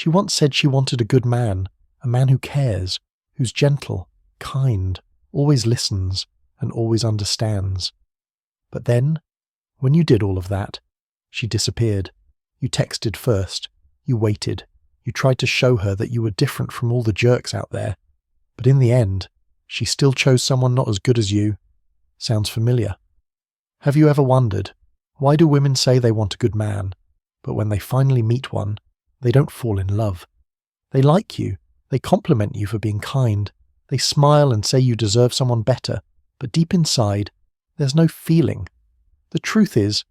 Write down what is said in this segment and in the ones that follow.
She once said she wanted a good man, a man who cares, who's gentle, kind, always listens, and always understands. But then, when you did all of that, she disappeared. You texted first, you waited, you tried to show her that you were different from all the jerks out there, but in the end, she still chose someone not as good as you. Sounds familiar? Have you ever wondered, why do women say they want a good man, but when they finally meet one, they don't fall in love? They like you, they compliment you for being kind, they smile and say you deserve someone better, but deep inside, there's no feeling. The truth is,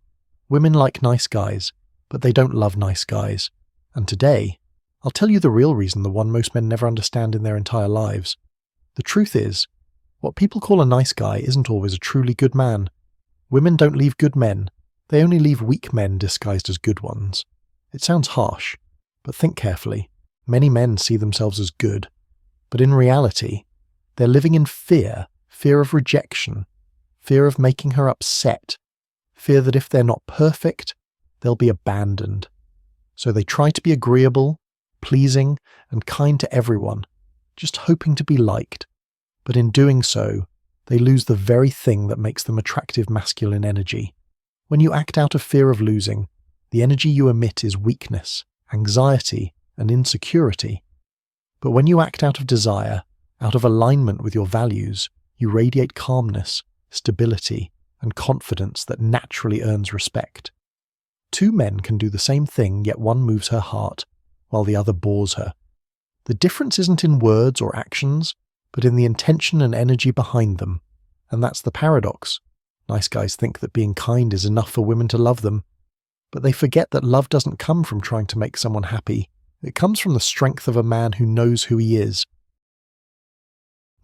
women like nice guys, but they don't love nice guys. And today, I'll tell you the real reason, the one most men never understand in their entire lives. The truth is, what people call a nice guy isn't always a truly good man. Women don't leave good men, they only leave weak men disguised as good ones. It sounds harsh, but think carefully. Many men see themselves as good, but in reality, they're living in fear of rejection, fear of making her upset, fear that if they're not perfect, they'll be abandoned. So they try to be agreeable, pleasing, and kind to everyone, just hoping to be liked. But in doing so, they lose the very thing that makes them attractive masculine energy. When you act out of fear of losing, the energy you emit is weakness, anxiety, and insecurity. But when you act out of desire, out of alignment with your values, you radiate calmness, stability, and confidence that naturally earns respect. Two men can do the same thing, yet one moves her heart, while the other bores her. The difference isn't in words or actions, but in the intention and energy behind them. And that's the paradox. Nice guys think that being kind is enough for women to love them. But they forget that love doesn't come from trying to make someone happy. It comes from the strength of a man who knows who he is.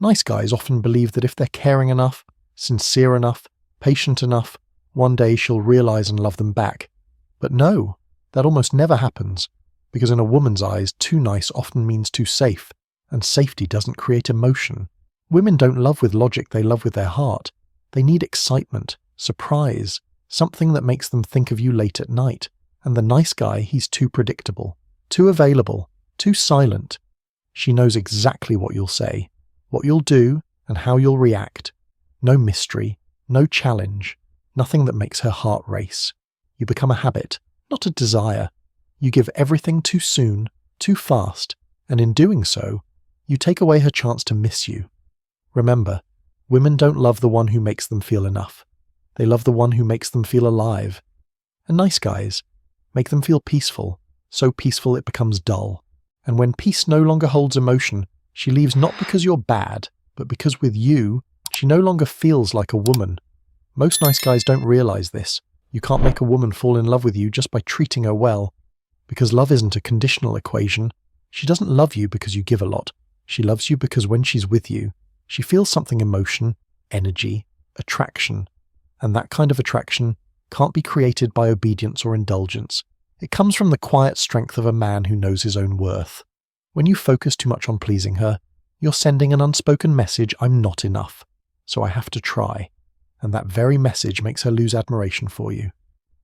Nice guys often believe that if they're caring enough, sincere enough, patient enough, one day she'll realize and love them back. But no, that almost never happens, because in a woman's eyes, too nice often means too safe, and safety doesn't create emotion. Women don't love with logic, they love with their heart. They need excitement, surprise, something that makes them think of you late at night. And the nice guy, he's too predictable, too available, too silent. She knows exactly what you'll say, what you'll do, and how you'll react. No mystery, no challenge, nothing that makes her heart race. You become a habit, not a desire. You give everything too soon, too fast, and in doing so, you take away her chance to miss you. Remember, women don't love the one who makes them feel enough. They love the one who makes them feel alive. And nice guys make them feel peaceful, so peaceful it becomes dull. And when peace no longer holds emotion, she leaves not because you're bad, but because with you, she no longer feels like a woman. Most nice guys don't realize this. You can't make a woman fall in love with you just by treating her well, because love isn't a conditional equation. She doesn't love you because you give a lot. She loves you because when she's with you, she feels something: emotion, energy, attraction. And that kind of attraction can't be created by obedience or indulgence. It comes from the quiet strength of a man who knows his own worth. When you focus too much on pleasing her, you're sending an unspoken message: I'm not enough, so I have to try. And that very message makes her lose admiration for you.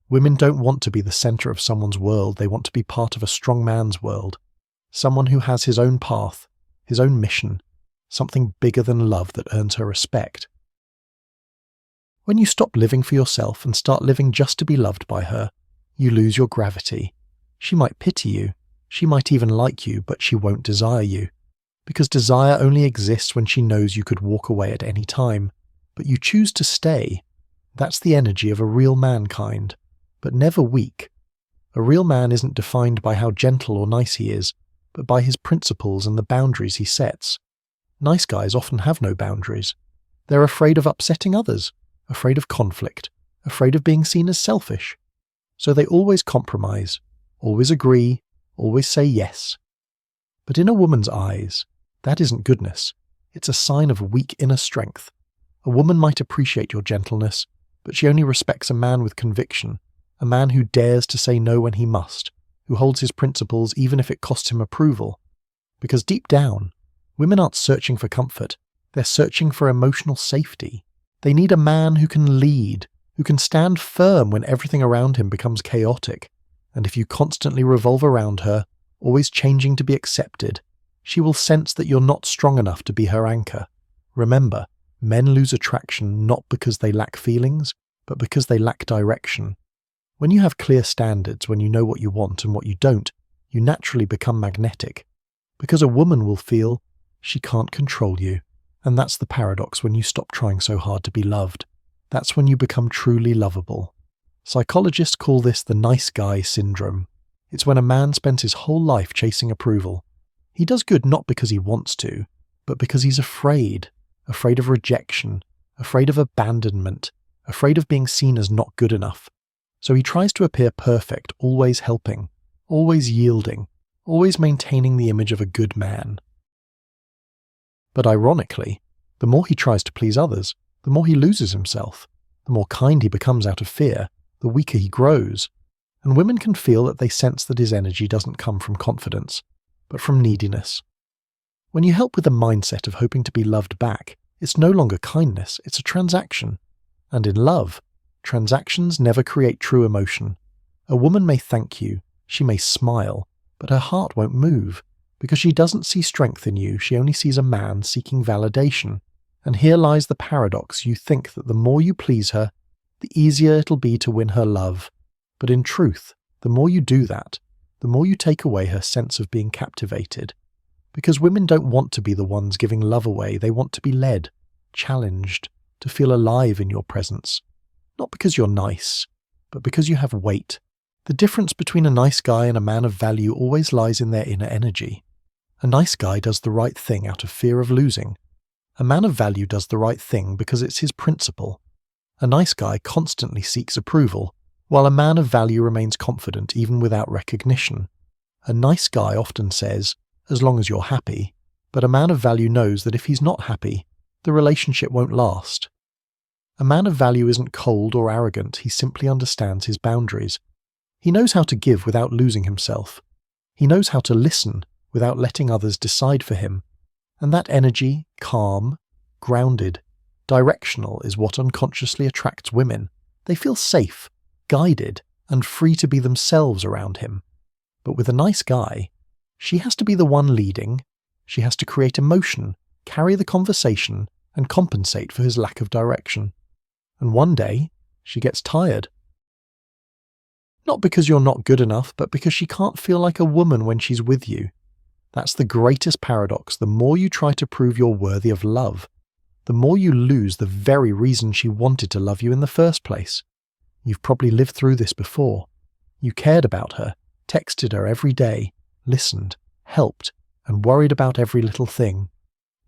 Women don't want to be the center of someone's world, they want to be part of a strong man's world. Someone who has his own path, his own mission, something bigger than love that earns her respect. When you stop living for yourself and start living just to be loved by her, you lose your gravity. She might pity you, she might even like you, but she won't desire you. Because desire only exists when she knows you could walk away at any time, but you choose to stay. That's the energy of a real mankind, but never weak. A real man isn't defined by how gentle or nice he is, but by his principles and the boundaries he sets. Nice guys often have no boundaries. They're afraid of upsetting others, afraid of conflict, afraid of being seen as selfish. So they always compromise, always agree, always say yes. But in a woman's eyes, that isn't goodness. It's a sign of weak inner strength. A woman might appreciate your gentleness, but she only respects a man with conviction, a man who dares to say no when he must, who holds his principles even if it costs him approval. Because deep down, women aren't searching for comfort, they're searching for emotional safety. They need a man who can lead, who can stand firm when everything around him becomes chaotic. And if you constantly revolve around her, always changing to be accepted, she will sense that you're not strong enough to be her anchor. Remember, men lose attraction not because they lack feelings, but because they lack direction. When you have clear standards, when you know what you want and what you don't, you naturally become magnetic. Because a woman will feel she can't control you. And that's the paradox when you stop trying so hard to be loved. That's when you become truly lovable. Psychologists call this the nice guy syndrome. It's when a man spends his whole life chasing approval. He does good not because he wants to, but because he's afraid of rejection, afraid of abandonment, afraid of being seen as not good enough. So he tries to appear perfect, always helping, always yielding, always maintaining the image of a good man. But ironically, the more he tries to please others, the more he loses himself. The more kind he becomes out of fear, the weaker he grows. And women can feel that they sense that his energy doesn't come from confidence, but from neediness. When you help with the mindset of hoping to be loved back, it's no longer kindness, it's a transaction. And in love, transactions never create true emotion. A woman may thank you, she may smile, but her heart won't move, because she doesn't see strength in you, she only sees a man seeking validation. And here lies the paradox: you think that the more you please her, the easier it'll be to win her love. But in truth, the more you do that, the more you take away her sense of being captivated. Because women don't want to be the ones giving love away, they want to be led, challenged, to feel alive in your presence. Not because you're nice, but because you have weight. The difference between a nice guy and a man of value always lies in their inner energy. A nice guy does the right thing out of fear of losing. A man of value does the right thing because it's his principle. A nice guy constantly seeks approval, while a man of value remains confident even without recognition. A nice guy often says, "As long as you're happy," but a man of value knows that if he's not happy, the relationship won't last. A man of value isn't cold or arrogant, he simply understands his boundaries. He knows how to give without losing himself. He knows how to listen without letting others decide for him. And that energy, calm, grounded, directional, is what unconsciously attracts women. They feel safe, guided, and free to be themselves around him. But with a nice guy, she has to be the one leading, she has to create emotion, carry the conversation, and compensate for his lack of direction. And one day, she gets tired. Not because you're not good enough, but because she can't feel like a woman when she's with you. That's the greatest paradox. The more you try to prove you're worthy of love, the more you lose the very reason she wanted to love you in the first place. You've probably lived through this before. You cared about her, texted her every day, listened, helped, and worried about every little thing.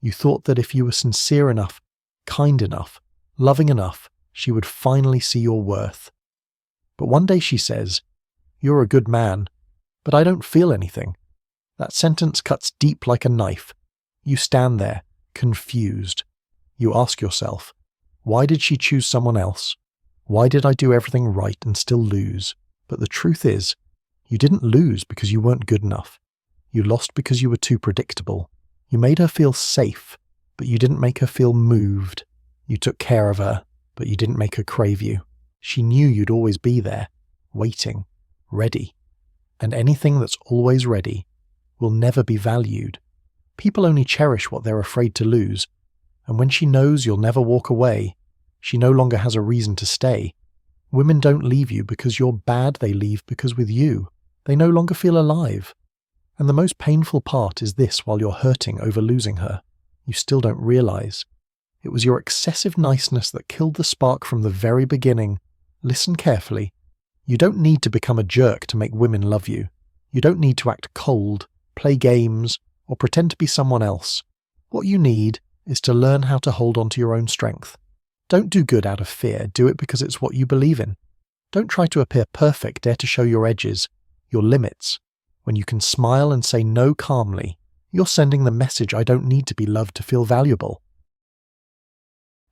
You thought that if you were sincere enough, kind enough, loving enough, she would finally see your worth. But one day she says, "You're a good man, but I don't feel anything." That sentence cuts deep like a knife. You stand there, confused. You ask yourself, why did she choose someone else? Why did I do everything right and still lose? But the truth is, you didn't lose because you weren't good enough. You lost because you were too predictable. You made her feel safe, but you didn't make her feel moved. You took care of her, but you didn't make her crave you. She knew you'd always be there, waiting, ready. And anything that's always ready will never be valued. People only cherish what they're afraid to lose, and when she knows you'll never walk away, she no longer has a reason to stay. Women don't leave you because you're bad, they leave because with you, they no longer feel alive. And the most painful part is this: while you're hurting over losing her, you still don't realize. It was your excessive niceness that killed the spark from the very beginning. Listen carefully. You don't need to become a jerk to make women love you. You don't need to act cold, play games, or pretend to be someone else. What you need is to learn how to hold on to your own strength. Don't do good out of fear, do it because it's what you believe in. Don't try to appear perfect, dare to show your edges, your limits. When you can smile and say no calmly, you're sending the message, I don't need to be loved to feel valuable.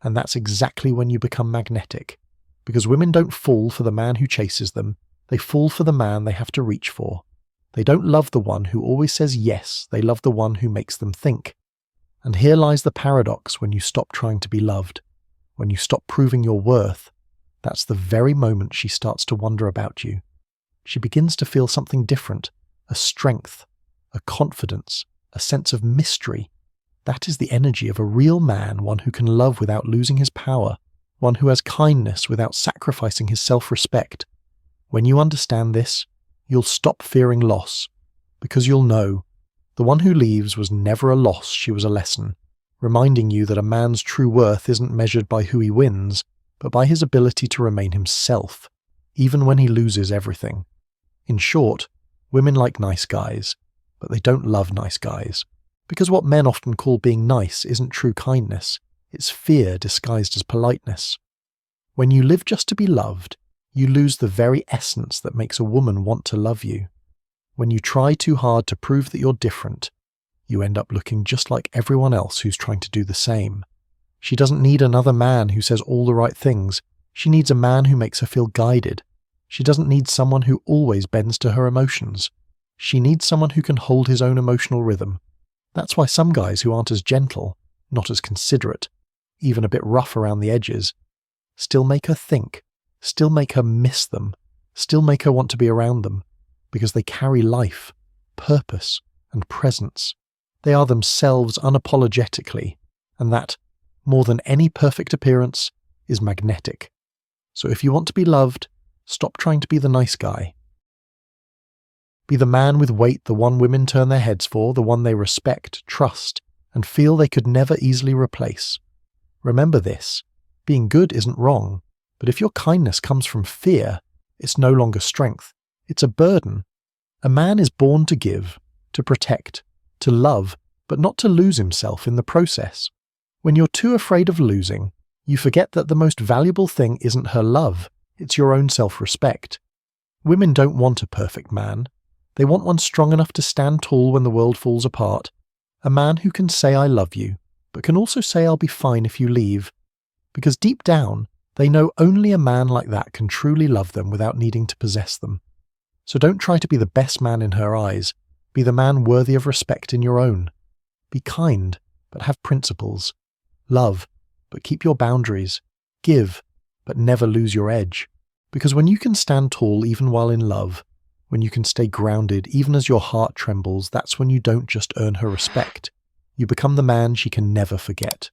And that's exactly when you become magnetic. Because women don't fall for the man who chases them, they fall for the man they have to reach for. They don't love the one who always says yes, they love the one who makes them think. And here lies the paradox: when you stop trying to be loved, when you stop proving your worth, that's the very moment she starts to wonder about you. She begins to feel something different, a strength, a confidence, a sense of mystery. That is the energy of a real man, one who can love without losing his power, one who has kindness without sacrificing his self-respect. When you understand this, you'll stop fearing loss, because you'll know the one who leaves was never a loss, she was a lesson, reminding you that a man's true worth isn't measured by who he wins, but by his ability to remain himself, even when he loses everything. In short, women like nice guys, but they don't love nice guys, because what men often call being nice isn't true kindness, it's fear disguised as politeness. When you live just to be loved, you lose the very essence that makes a woman want to love you. When you try too hard to prove that you're different, you end up looking just like everyone else who's trying to do the same. She doesn't need another man who says all the right things. She needs a man who makes her feel guided. She doesn't need someone who always bends to her emotions. She needs someone who can hold his own emotional rhythm. That's why some guys who aren't as gentle, not as considerate, even a bit rough around the edges, still make her think, still make her miss them, still make her want to be around them, because they carry life, purpose, and presence. They are themselves unapologetically, and that, more than any perfect appearance, is magnetic. So if you want to be loved, stop trying to be the nice guy. Be the man with weight, the one women turn their heads for, the one they respect, trust, and feel they could never easily replace. Remember this, being good isn't wrong, but if your kindness comes from fear, it's no longer strength, it's a burden. A man is born to give, to protect, to love, but not to lose himself in the process. When you're too afraid of losing, you forget that the most valuable thing isn't her love, it's your own self-respect. Women don't want a perfect man. They want one strong enough to stand tall when the world falls apart. A man who can say I love you, but can also say I'll be fine if you leave. Because deep down, they know only a man like that can truly love them without needing to possess them. So don't try to be the best man in her eyes. Be the man worthy of respect in your own. Be kind, but have principles. Love, but keep your boundaries. Give, but never lose your edge. Because when you can stand tall even while in love, when you can stay grounded even as your heart trembles, that's when you don't just earn her respect. You become the man she can never forget.